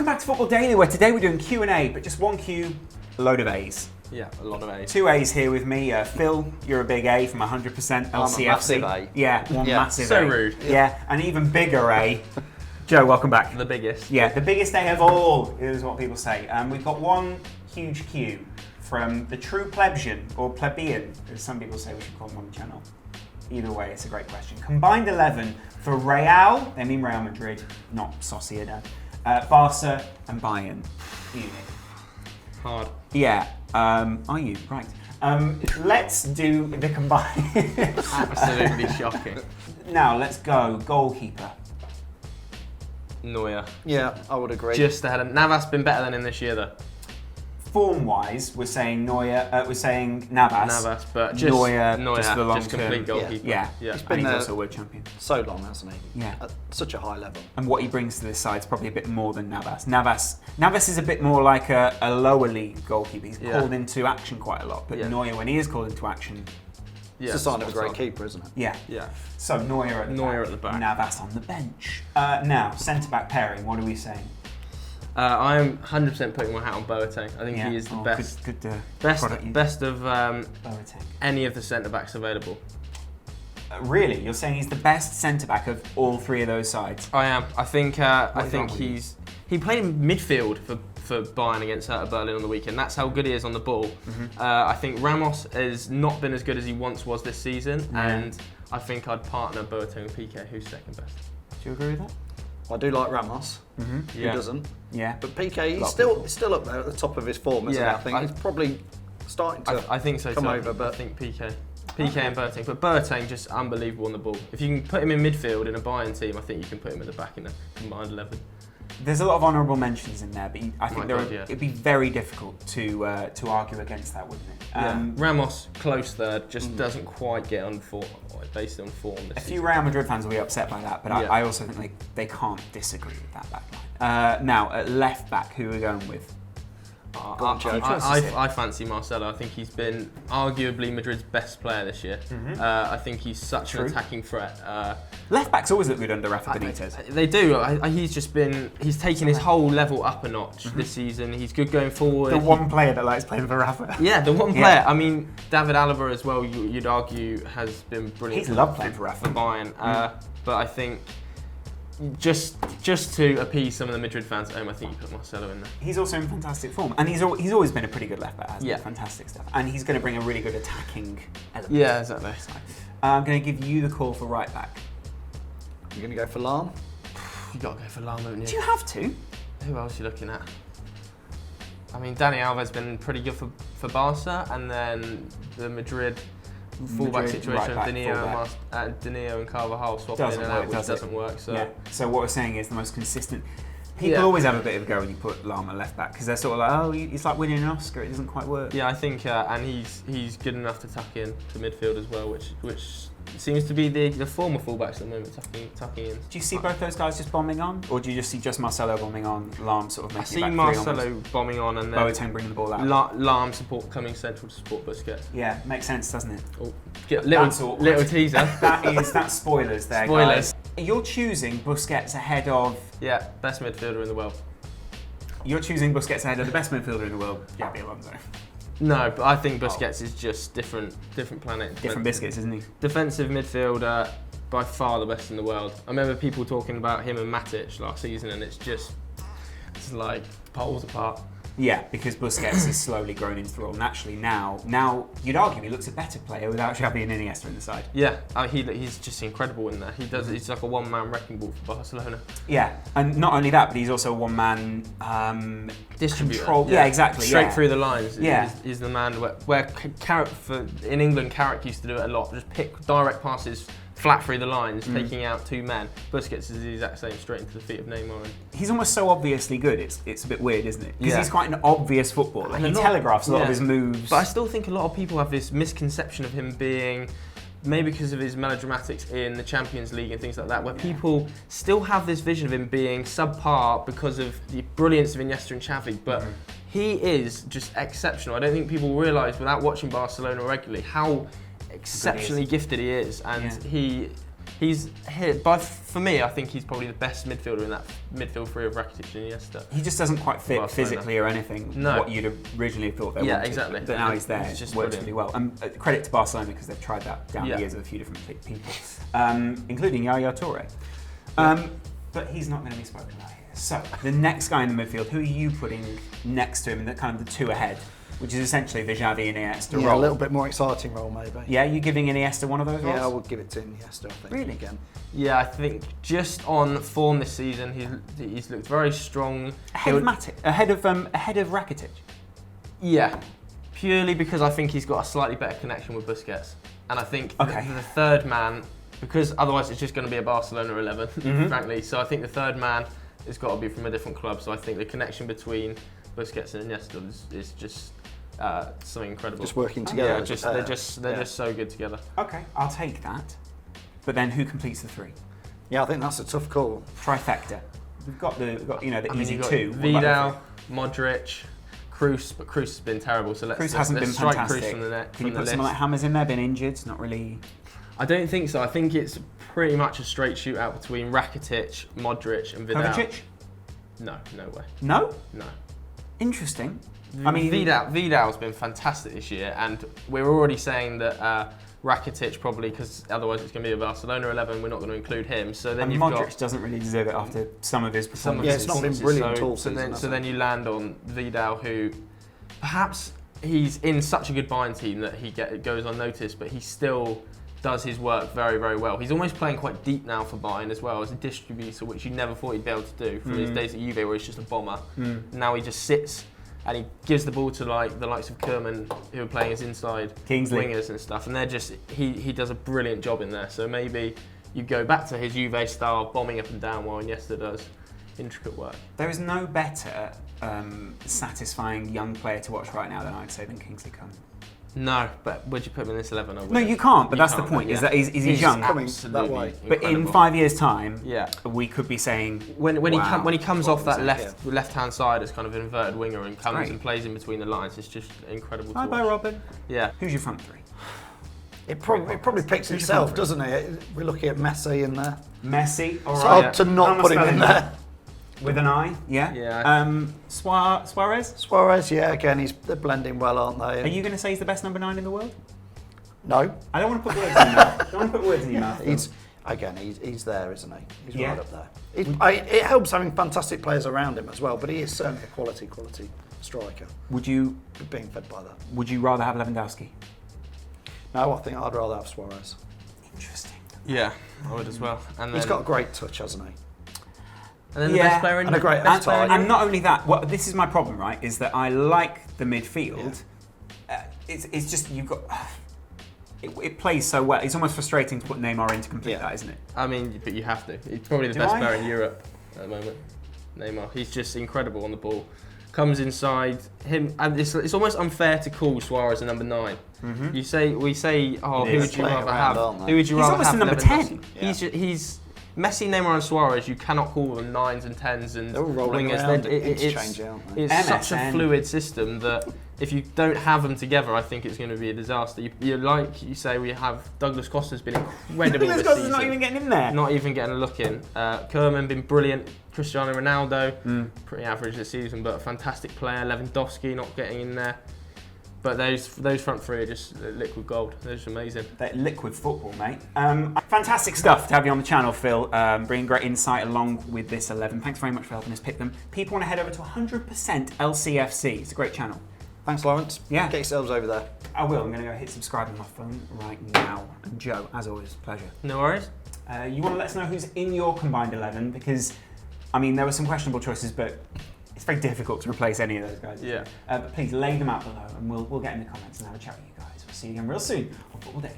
Welcome back to Football Daily, where today we're doing Q&A, but just one Q, a load of A's. Yeah, a lot of A's. 2 A's here with me. Phil, you're a big A from 100% LCFC. I'm a massive A. Yeah, one massive so A. rude. Yeah, an even bigger A. Joe, welcome back. The biggest. Yeah, the biggest A of all is what people say. We've got one huge Q from the true plebeian, or plebeian, as some people say we should call them on the channel. Either way, it's a great question. Combined 11 for Real, they mean Real Madrid, not Sociedad, Barca and Bayern Munich. Hard. Yeah, are you? Right. Let's do the combined. Absolutely shocking. Now, let's go. Goalkeeper. Neuer. Yeah, I would agree. Just ahead of Navas. Been better than him this year though. Form-wise, we're saying Neuer. We're saying Navas. Navas, but just Neuer, Neuer, just the long just complete term. goalkeeper. Yeah, yeah. He's and been he's there also a world champion. so long, hasn't he? Yeah. At such a high level. And what he brings to this side is probably a bit more than Navas. Navas is a bit more like a lower league goalkeeper. He's called into action quite a lot, but Neuer, when he is called into action, It's a sign of a great keeper, isn't it? yeah. Yeah. So Neuer at the back. Navas on the bench. Now, centre-back pairing, what are we saying? I'm 100% putting my hat on Boateng. I think he is the best. Good Best of Boateng. any of the centre backs available. Really? You're saying he's the best centre-back of all three of those sides? I am. I think is wrong with he played in midfield for Bayern against Hertha Berlin on the weekend. That's how good he is on the ball. I think Ramos has not been as good as he once was this season, and I think I'd partner Boateng with PK, who's second best. Do you agree with that? I do like Ramos. Yeah. Who doesn't? Yeah. But PK, he's still up there at the top of his form, isn't he? I think he's probably starting to I think so come too. over, but I think PK and Boateng. But Boateng just unbelievable on the ball. If you can put him in midfield in a Bayern team, I think you can put him at the back in a combined 11. There's a lot of honourable mentions in there, but I think yeah. it'd be very difficult to argue against that, wouldn't it? Ramos, close third, just doesn't quite get on form, based on form this A season. few Real Madrid fans will be upset by that, but I also think they can't disagree with that back line. Now, at left back, who are we going with? I fancy Marcelo. I think he's been arguably Madrid's best player this year. I think he's such an attacking threat. Left backs always look good under Rafa Benitez. They do. He's taken his whole level up a notch this season. He's good going forward. The one player that likes playing for Rafa. Yeah, the one player. I mean, David Alaba as well, you'd argue, has been brilliant. He's loved playing for Rafa. For Bayern. But I think just to appease some of the Madrid fans at home, I think you put Marcelo in there. He's also in fantastic form, and he's always been a pretty good left back, hasn't he? Yeah. Fantastic stuff. And he's going to bring a really good attacking element. Yeah, exactly. I'm going to give you the call for right back. you're going to go for Lahm? You got to go for Lahm, haven't you? Do you have to? Who else are you looking at? I mean, Dani Alves been pretty good for Barca, and then the Madrid fullback situation right back, of Danilo and Carvajal swapping in and out, which doesn't work. So what we're saying is the most consistent. People always have a bit of a go when you put Lahm at left back because they're sort of like, oh, he's like winning an Oscar. It doesn't quite work. Yeah, I think, and he's good enough to tuck in to midfield as well, which seems to be the former fullbacks at the moment tucking in. Do you see both those guys just bombing on, or do you just see Marcelo bombing on, Lahm sort of making I see Marcelo bombing on, and then Boateng bringing the ball out. Lahm coming central to support Busquets. Yeah, makes sense, doesn't it? Oh, little teaser. That's spoilers there, Spoilers. guys. You're choosing Busquets ahead of... Yeah, best midfielder in the world. You're choosing Busquets ahead of the best midfielder in the world, Xabi Alonso. No, but I think Busquets is just different planet. Different biscuits, isn't he? Defensive midfielder, by far the best in the world. I remember people talking about him and Matic last season, and it's like poles apart. Yeah, because Busquets has slowly grown into the role. And actually now you'd argue he looks a better player without Xabi and Iniesta in the side. Yeah, he's just incredible in there. He's like a one-man wrecking ball for Barcelona. Yeah, and not only that, but he's also a one-man distributor. Control. Yeah, exactly. Straight through the lines. Yeah, he's the man where in England, Carrick used to do it a lot. Just pick direct passes flat through the lines, taking out two men. Busquets is the exact same, straight into the feet of Neymar. He's almost so obviously good, it's a bit weird, isn't it? Because Yeah. he's quite an obvious footballer. He telegraphs a lot of his moves. But I still think a lot of people have this misconception of him being, maybe because of his melodramatics in the Champions League and things like that, where people still have this vision of him being subpar because of the brilliance of Iniesta and Xavi, but he is just exceptional. I don't think people realise, without watching Barcelona regularly, how exceptionally gifted he is, and He's hit for me. I think he's probably the best midfielder in that midfield three of Rakitic and Iniesta. He just doesn't quite fit Barcelona. physically or anything. No. What you'd originally thought they wanted. Exactly. But now he's there. It's just works brilliant. really well. And credit to Barcelona because they've tried that down the years with a few different people, including Yaya Toure. But he's not going to be spoken about here. So the next guy in the midfield, who are you putting next to him in the kind of the two ahead, which is essentially the Xavi and Iniesta role? A little bit more exciting role maybe. Yeah, you giving Iniesta one of those roles? Yeah, I would give it to Iniesta, I think. Really? Again. Yeah, I think just on form this season, he's looked very strong. Ahead of Rakitic. Yeah, purely because I think he's got a slightly better connection with Busquets, and I think the third man, because otherwise it's just going to be a Barcelona 11, frankly. So I think the third man has got to be from a different club. So I think the connection between Busquets and Iniesta is just something incredible. Just working together. Yeah, they're just so good together. Okay, I'll take that. But then who completes the three? Yeah, I think that's a tough call. Trifecta. We've got the easy you've got two. Vidal, Modric, Kroos, but Kroos has been terrible. So let's hasn't been strike fantastic. Kroos from the net. Can you put someone like Hammers in there? Been injured? It's not really. I don't think so. I think it's pretty much a straight shootout between Rakitic, Modric, and Vidal. Kovacic? No way. No? No. Interesting. I mean, Vidal's been fantastic this year, and we're already saying that Rakitic probably, because otherwise it's going to be a Barcelona 11. We're not going to include him. So then you've Modric doesn't really deserve it after some of his performances. Yeah, it's not been brilliant at all. So then you land on Vidal, who perhaps he's in such a good Bayern team that he goes unnoticed, but he still does his work very, very well. He's almost playing quite deep now for Bayern as well as a distributor, which you never thought he'd be able to do from his days at Juve, where he's just a bomber. Now he just sits and he gives the ball to the likes of Kerman, who are playing as inside wingers and stuff, and they're just he does a brilliant job in there. So maybe you go back to his Juve style, bombing up and down, while Iniesta does intricate work. There is no better satisfying young player to watch right now than I'd say than Kingsley Coman. No, but would you put him in this 11? No, you can't. But that's the point. Is that he's young, coming that way. But in 5 years' time, yeah, we could be saying when he comes off that left hand side as kind of an inverted winger and comes and plays in between the lines, it's just incredible. Bye bye, Robin. Yeah. Who's your front three? It probably picks itself, doesn't it? We're looking at Messi in there. Messi, all It's right. hard to not put him in there. With an eye, yeah. Yeah. Suarez. Suarez, yeah. Again, they're blending well, aren't they? Are you going to say he's the best number 9 in the world? No. I don't want to put words in your mouth. I don't want to put words in your mouth. He's there, isn't he? He's Yeah. right up there. It helps having fantastic players around him as well, but he is certainly a quality striker. Would you being fed by that? Would you rather have Lewandowski? No, I think I'd rather have Suarez. Interesting. Yeah, I would as well. And he's got a great touch, hasn't he? And then the best player in and a great best player in and not only that, this is my problem, right? Is that I like the midfield. Yeah. It's just you've got. It plays so well. It's almost frustrating to put Neymar in to complete that, isn't it? I mean, but you have to. He's probably the best player in Europe at the moment. Neymar. He's just incredible on the ball. Comes inside him, and it's almost unfair to call Suarez a number 9. Mm-hmm. We say, who would you rather have? Who would you rather have? He's almost a number 10. He's Messi, Neymar, and Suarez. You cannot call them 9s and 10s and they're all rolling wingers. Around. It's such a fluid system that if you don't have them together, I think it's going to be a disaster. Like you say, we have Douglas Costa's been incredible this season. Not even getting in there. Not even getting a look in. Kerman been brilliant. Cristiano Ronaldo, pretty average this season, but a fantastic player. Lewandowski not getting in there. But those front three are just liquid gold. They're just amazing. They're liquid football, mate. Fantastic stuff to have you on the channel, Phil. Bringing great insight along with this 11. Thanks very much for helping us pick them. People want to head over to 100% LCFC. It's a great channel. Thanks, Laurence. Yeah. Get yourselves over there. I will. I'm going to go hit subscribe on my phone right now. And Joe, as always, pleasure. No worries. You want to let us know who's in your combined 11 because, I mean, there were some questionable choices, but it's very difficult to replace any of those guys. Yeah. But please lay them out below and we'll get in the comments and have a chat with you guys. We'll see you again real soon on Football Daily.